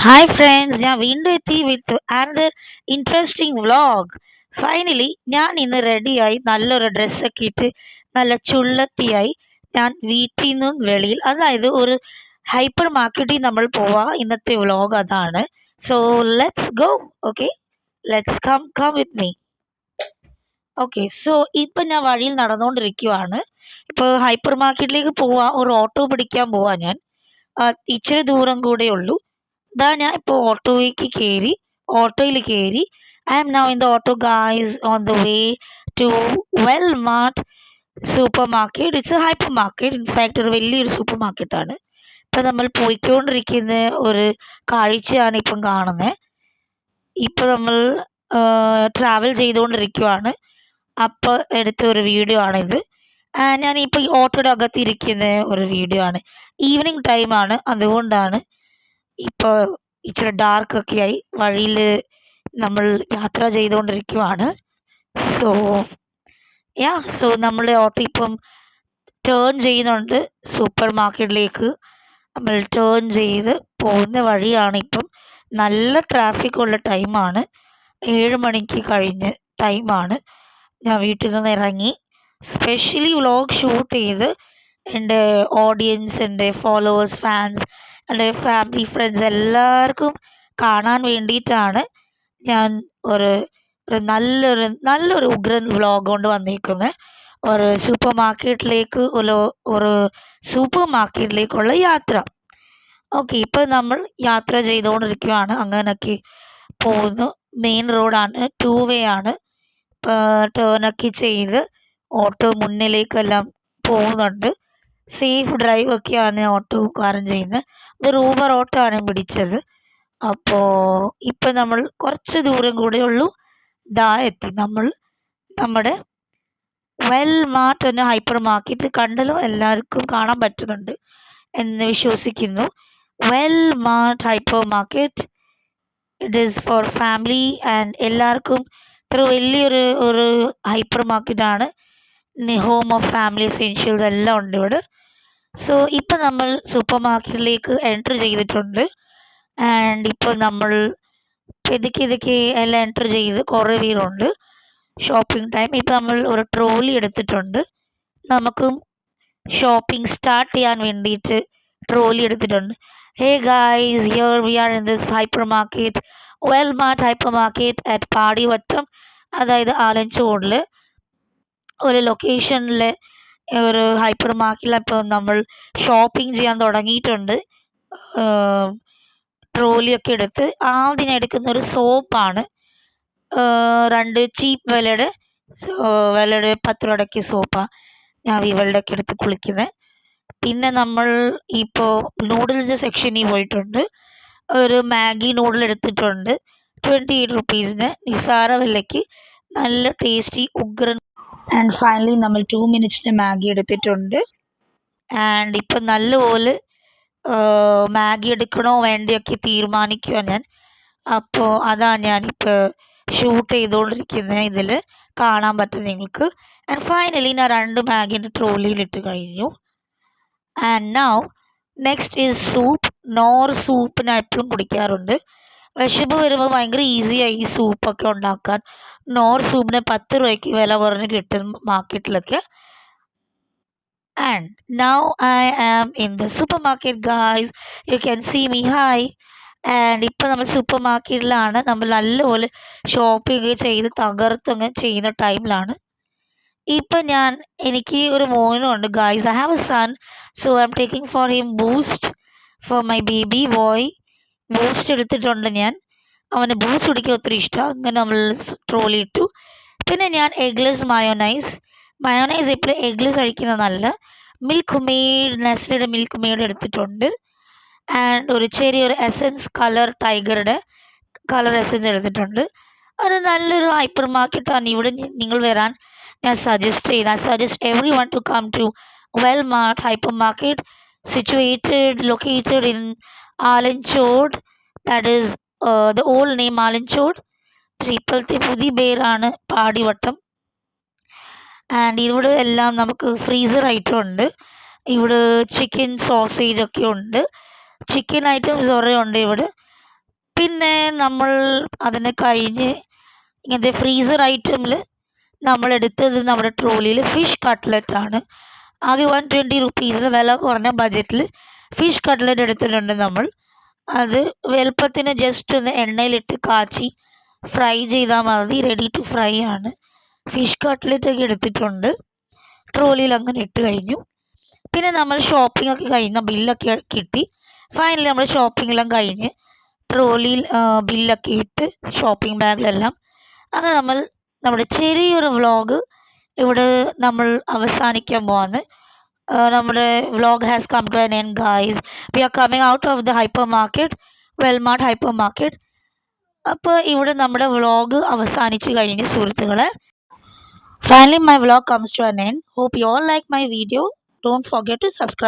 Hi friends, ഞാൻ വീണ്ടും എത്തി വിത്ത് ആനദർ ഇൻട്രസ്റ്റിംഗ് വ്ളോഗ്. ഫൈനലി ഞാൻ ഇന്ന് റെഡിയായി നല്ലൊരു ഡ്രസ്സൊക്കെ ഇട്ട് നല്ല ചുള്ളത്തിയായി ഞാൻ വീട്ടിൽ നിന്നും വെളിയിൽ, അതായത് ഒരു ഹൈപ്പർ മാർക്കറ്റിൽ നമ്മൾ പോവാ. ഇന്നത്തെ വ്ളോഗ് അതാണ്. So let's go. Okay, let's come with me. Okay, so ഇപ്പം ഞാൻ വഴിയിൽ നടന്നുകൊണ്ടിരിക്കുവാണ്. ഇപ്പോൾ ഹൈപ്പർ മാർക്കറ്റിലേക്ക് പോവാ, ഒരു ഓട്ടോ പിടിക്കാൻ പോവാ ഞാൻ. ഇച്ചിരി ദൂരം കൂടെ ഉള്ളൂ. ദാ ഞാൻ ഇപ്പോൾ ഓട്ടോയിൽ കയറി. I am now in the auto guys on the way to Wellmart supermarket. It's a hypermarket. In fact ഒരു വലിയൊരു സൂപ്പർ മാർക്കറ്റാണ്. ഇപ്പം നമ്മൾ പോയിക്കൊണ്ടിരിക്കുന്ന ഒരു കാഴ്ചയാണ് ഇപ്പം കാണുന്നത്. ഇപ്പം നമ്മൾ ട്രാവൽ ചെയ്തുകൊണ്ടിരിക്കുവാണ്. അപ്പോൾ എടുത്ത ഒരു വീഡിയോ ആണിത്. ഞാനിപ്പോൾ ഈ ഓട്ടോയുടെ അകത്തിരിക്കുന്ന ഒരു വീഡിയോ ആണ്. ഈവനിങ് ടൈമാണ്, അതുകൊണ്ടാണ് ഇപ്പോൾ ഇച്ചിരി ഡാർക്കൊക്കെ ആയി. വഴിയിൽ നമ്മൾ യാത്ര ചെയ്തുകൊണ്ടിരിക്കുവാണ്. സോ നമ്മുടെ ഓട്ടോ ഇപ്പം ടേൺ ചെയ്യുന്നുണ്ട് സൂപ്പർ മാർക്കറ്റിലേക്ക്. നമ്മൾ ടേൺ ചെയ്ത് പോകുന്ന വഴിയാണ്. ഇപ്പം നല്ല ട്രാഫിക് ഉള്ള ടൈമാണ്. 7 മണിക്ക് കഴിഞ്ഞ് ടൈമാണ്. ഞാൻ വീട്ടിൽ നിന്ന് ഇറങ്ങി സ്പെഷ്യലി വ്ളോഗ് ഷൂട്ട് ചെയ്ത് എൻ്റെ ഓഡിയൻസ്, എൻ്റെ ഫോളോവേഴ്സ്, ഫാൻസ്, എൻ്റെ ഫാമിലി, ഫ്രണ്ട്സ് എല്ലാവർക്കും കാണാൻ വേണ്ടിയിട്ടാണ് ഞാൻ ഒരു ഒരു നല്ലൊരു ഉഗ്രൻ വ്ളോഗ് കൊണ്ട് വന്നിരിക്കുന്നത്. ഒരു സൂപ്പർ മാർക്കറ്റിലേക്കുള്ള യാത്ര. ഓക്കെ, ഇപ്പം നമ്മൾ യാത്ര ചെയ്തുകൊണ്ടിരിക്കുകയാണ്. അങ്ങനെയൊക്കെ പോകുന്നു. മെയിൻ റോഡാണ്, 2 വേ ആണ്. ടേണൊക്കെ ചെയ്ത് ഓട്ടോ മുന്നിലേക്കെല്ലാം പോകുന്നുണ്ട്. സേഫ് ഡ്രൈവ് ഒക്കെയാണ് ഓട്ടോക്കാരൻ ചെയ്യുന്നത്. ഇതൊരു ഊബർ ഓട്ടോ ആണ് പിടിച്ചത്. അപ്പോൾ ഇപ്പം നമ്മൾ കുറച്ച് ദൂരം കൂടെ ഉള്ളൂ. ദാ എത്തി നമ്മൾ നമ്മുടെ വെൽമാർട്ട് എന്ന ഹൈപ്പർ മാർക്കറ്റ്. കണ്ടല്ലോ, എല്ലാവർക്കും കാണാൻ പറ്റുന്നുണ്ട് എന്ന് വിശ്വസിക്കുന്നു. Wellmart hypermarket, it is for family and എല്ലാവർക്കും. ഇത്ര വലിയൊരു ഹൈപ്പർ മാർക്കറ്റാണ്. ഹോം ഓഫ് ഫാമിലി എസെൻഷ്യൽസ് എല്ലാം ഉണ്ട് ഇവിടെ. സോ ഇപ്പം നമ്മൾ സൂപ്പർ മാർക്കറ്റിലേക്ക് എൻറ്റർ ചെയ്തിട്ടുണ്ട്. ആൻഡ് ഇപ്പോൾ നമ്മൾ ഇതൊക്കെ എല്ലാം എൻറ്റർ ചെയ്ത് കുറേ പേരുണ്ട്. Shopping time. ഇപ്പം നമ്മൾ ഒരു ട്രോളി എടുത്തിട്ടുണ്ട്. നമുക്കും ഷോപ്പിംഗ് സ്റ്റാർട്ട് ചെയ്യാൻ വേണ്ടിയിട്ട് ട്രോളി എടുത്തിട്ടുണ്ട്. Hey guys, here we are in this hypermarket, Wellmart hypermarket at Padivattom, അതായത് ആലഞ്ചോടിൽ ഒരു ലൊക്കേഷനിൽ ഒരു ഹൈപ്പർ മാർക്കറ്റിൽ. അപ്പോൾ നമ്മൾ ഷോപ്പിംഗ് ചെയ്യാൻ തുടങ്ങിയിട്ടുണ്ട്. ട്രോലിയൊക്കെ എടുത്ത് ആദ്യം എടുക്കുന്ന ഒരു സോപ്പാണ്. 2 ചീപ്പ് വിലയുടെ 10 രൂപയ്ക്ക് സോപ്പാണ് ഞാൻ വിവളുടെയൊക്കെ എടുത്ത് കുളിക്കുന്നത്. പിന്നെ നമ്മൾ ഇപ്പോൾ നൂഡിൽസ് സെക്ഷനിൽ പോയിട്ടുണ്ട്. ഒരു മാഗി നൂഡിൽ എടുത്തിട്ടുണ്ട് 28 റുപ്പീസിന്, നിസാര വിലയ്ക്ക്, നല്ല ടേസ്റ്റി ഉഗ്രൻ. ആൻഡ് ഫൈനലി നമ്മൾ 2 മിനിറ്റ്സിന് മാഗി എടുത്തിട്ടുണ്ട്. ആൻഡ് ഇപ്പം നല്ലപോലെ മാഗി എടുക്കണോ വേണ്ടയൊക്കെ തീരുമാനിക്കുക ഞാൻ. അപ്പോൾ അതാണ് ഞാനിപ്പോൾ ഷൂട്ട് ചെയ്തുകൊണ്ടിരിക്കുന്നത്. ഇതിൽ കാണാൻ പറ്റും നിങ്ങൾക്ക്. ആൻഡ് ഫൈനലി ഞാൻ 2 മാഗിൻ്റെ ട്രോളിയിലിട്ട് കഴിഞ്ഞു. And now next is soup. Soup ഞാൻ എപ്പോഴും കുടിക്കാറുണ്ട്. വിശപ്പ് വരുമ്പോൾ ഭയങ്കര ഈസിയായി ഈ സൂപ്പൊക്കെ ഉണ്ടാക്കാൻ. സൂപ്പിന് 10 രൂപയ്ക്ക് വില കുറഞ്ഞ് കിട്ടും മാർക്കറ്റിലൊക്കെ. And now I am in the supermarket, guys. You can see me. Hi. And ഇപ്പം നമ്മൾ സൂപ്പർ മാർക്കറ്റിലാണ്. നമ്മൾ നല്ലപോലെ ഷോപ്പിംഗ് ചെയ്ത് തകർത്തങ്ങ് ചെയ്യുന്ന ടൈമിലാണ്. ഇപ്പം എനിക്ക് ഒരു മോനുണ്ട് guys. I have a son, so I am taking for him boost for my baby boy. Boost എടുത്തിട്ടുണ്ട് ഞാൻ. അവന് ബൂസ്റ്റ് കുടിക്കാൻ ഒത്തിരി ഇഷ്ടമാണ്. അങ്ങനെ നമ്മൾ ട്രോളി ഇട്ടു. പിന്നെ ഞാൻ എഗ്ലെസ് മയോനൈസ് ഇപ്പോൾ എഗ്ലെസ് കഴിക്കുന്നത് നല്ല. മിൽക്ക് മെയ്ഡ്, നെസ്ലയുടെ മിൽക്ക് മെയ്ഡ് എടുത്തിട്ടുണ്ട്. ആൻഡ് ഒരു ചെറിയൊരു എസൻസ് ടൈഗറുടെ കളർ എസൻസ് എടുത്തിട്ടുണ്ട്. ഒരു നല്ലൊരു ഹൈപ്പർ മാർക്കറ്റാണ്. ഇവിടെ നിങ്ങൾ വരാൻ ഞാൻ suggest everyone to come to Wellmart hypermarket, located in Alanchode. That is the old name Alanchode. പക്ഷേ ഇപ്പോഴത്തെ പുതിയ പേരാണ് പാടിവട്ടം. ആൻഡ് ഇവിടെ എല്ലാം നമുക്ക് ഫ്രീസർ ഐറ്റം ഉണ്ട്. ഇവിടെ ചിക്കൻ സോസേജ് ഒക്കെ ഉണ്ട്. ചിക്കൻ ഐറ്റംസ് കുറേ ഉണ്ട് ഇവിടെ. പിന്നെ നമ്മൾ അതിന് കഴിഞ്ഞ് ഇങ്ങനത്തെ ഫ്രീസർ ഐറ്റമിൽ നമ്മളെടുത്തത് നമ്മുടെ ട്രോളിയിൽ ഫിഷ് കട്ട്ലറ്റ് ആണ്. ആകെ 120 റുപ്പീസിൽ വില കുറഞ്ഞ ബഡ്ജറ്റിൽ ഫിഷ് കട്ട്ലറ്റ് എടുത്തിട്ടുണ്ട് നമ്മൾ. അത് വലുപ്പത്തിന് ജസ്റ്റ് ഒന്ന് എണ്ണയിലിട്ട് കാച്ചി ഫ്രൈ ചെയ്താൽ മതി. റെഡി ടു ഫ്രൈ ആണ്. ഫിഷ് കട്ട്ലറ്റൊക്കെ എടുത്തിട്ടുണ്ട്. ട്രോളിയിൽ അങ്ങനെ ഇട്ട് കഴിഞ്ഞു. പിന്നെ നമ്മൾ ഷോപ്പിംഗ് ഒക്കെ കഴിഞ്ഞ ബില്ലൊക്കെ കിട്ടി. ഫൈനലി നമ്മൾ ഷോപ്പിംഗെല്ലാം കഴിഞ്ഞ് ട്രോളിയിൽ ബില്ലൊക്കെ ഇട്ട് ഷോപ്പിംഗ് ബാഗിലെല്ലാം അങ്ങനെ നമ്മൾ നമ്മുടെ ചെറിയൊരു വ്ളോഗ് ഇവിടെ നമ്മൾ അവസാനിക്കാൻ പോവാണ്. നമ്മുടെ vlog has come to an end guys. We are coming out of the hypermarket, Wellmart hypermarket. അപ്പോൾ ഇവിടെ നമ്മുടെ വ്ളോഗ് അവസാനിച്ച് കഴിഞ്ഞു സുഹൃത്തുക്കളെ. Finally, my vlog comes to an end. Hope you all like my video. Don't forget to subscribe.